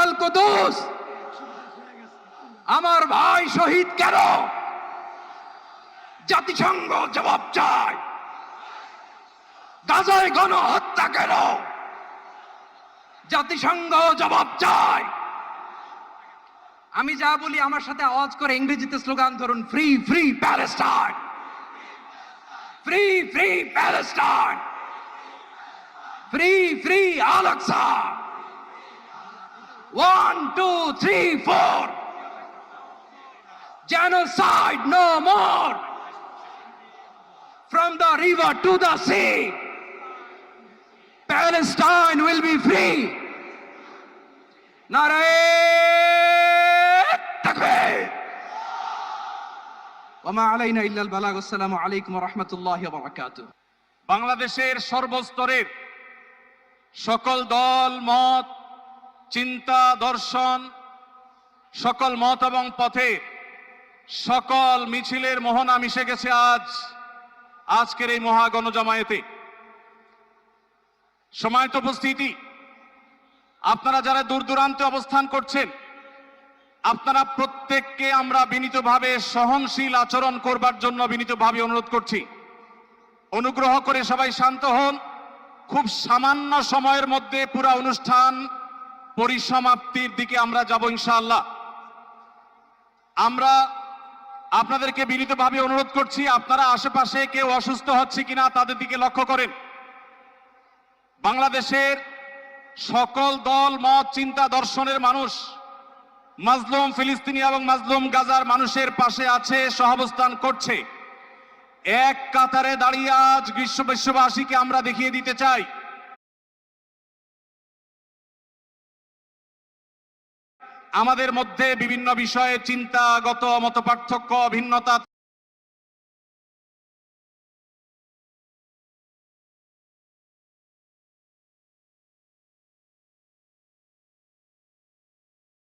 আল কুদুস, আমার ভাই শহীদ কেন? জাতিসংঘ জবাব চায়। গাজায় গণহত্যা কেন? জাতিসংঘ জবাব চায়। আমি যা বলি আমার সাথে আওয়াজ করে ইংরেজিতে স্লোগান ধরুন, free free Palestine, free free Palestine, free free Al Aqsa. 1 2 3 4, genocide no more, from the river to the sea, Palestine will be free. Nare takbir. Wama alayna illa al-balagh. Assalamu alaykum wa rahmatullahi wa barakatuh. বাংলাদেশের সর্বস্তরের সকল দল মত, চিন্তা দর্শন, সকল মত এবং পথে সকল মিছিলের মোহনা মিশে গেছে আজকের এই মহা গণজমায়েতে। সম্মানিত উপস্থিতি, আপনারা যারা দূর দূরান্তে অবস্থান করছেন, আপনারা প্রত্যেককে আমরা বিনীতভাবে সহনশীল আচরণ করবার জন্য বিনীতভাবে অনুরোধ করছি। অনুগ্রহ করে সবাই শান্ত হন। খুব সামান্য সময়ের মধ্যে পুরা অনুষ্ঠান পরিসমাপ্তির দিকে আমরা যাব ইনশাআল্লাহ। আমরা আপনাদেরকে বিনীতভাবে অনুরোধ করছি, আপনারা আশেপাশে কেউ অসুস্থ হচ্ছে কিনা তাদের দিকে লক্ষ্য করেন। বাংলাদেশের সকল দল মত চিন্তা দর্শনের মানুষ মাজলুম ফিলিস্তিনি এবং মাজলুম গাজার মানুষের পাশে আছে, সহাবস্থান করছে। এক কাতারে দাঁড়িয়ে আজ বিশ্ববাসীকে আমরা দেখিয়ে দিতে চাই, আমাদের মধ্যে বিভিন্ন বিষয়ে চিন্তাগত মতপার্থক্য ভিন্নতা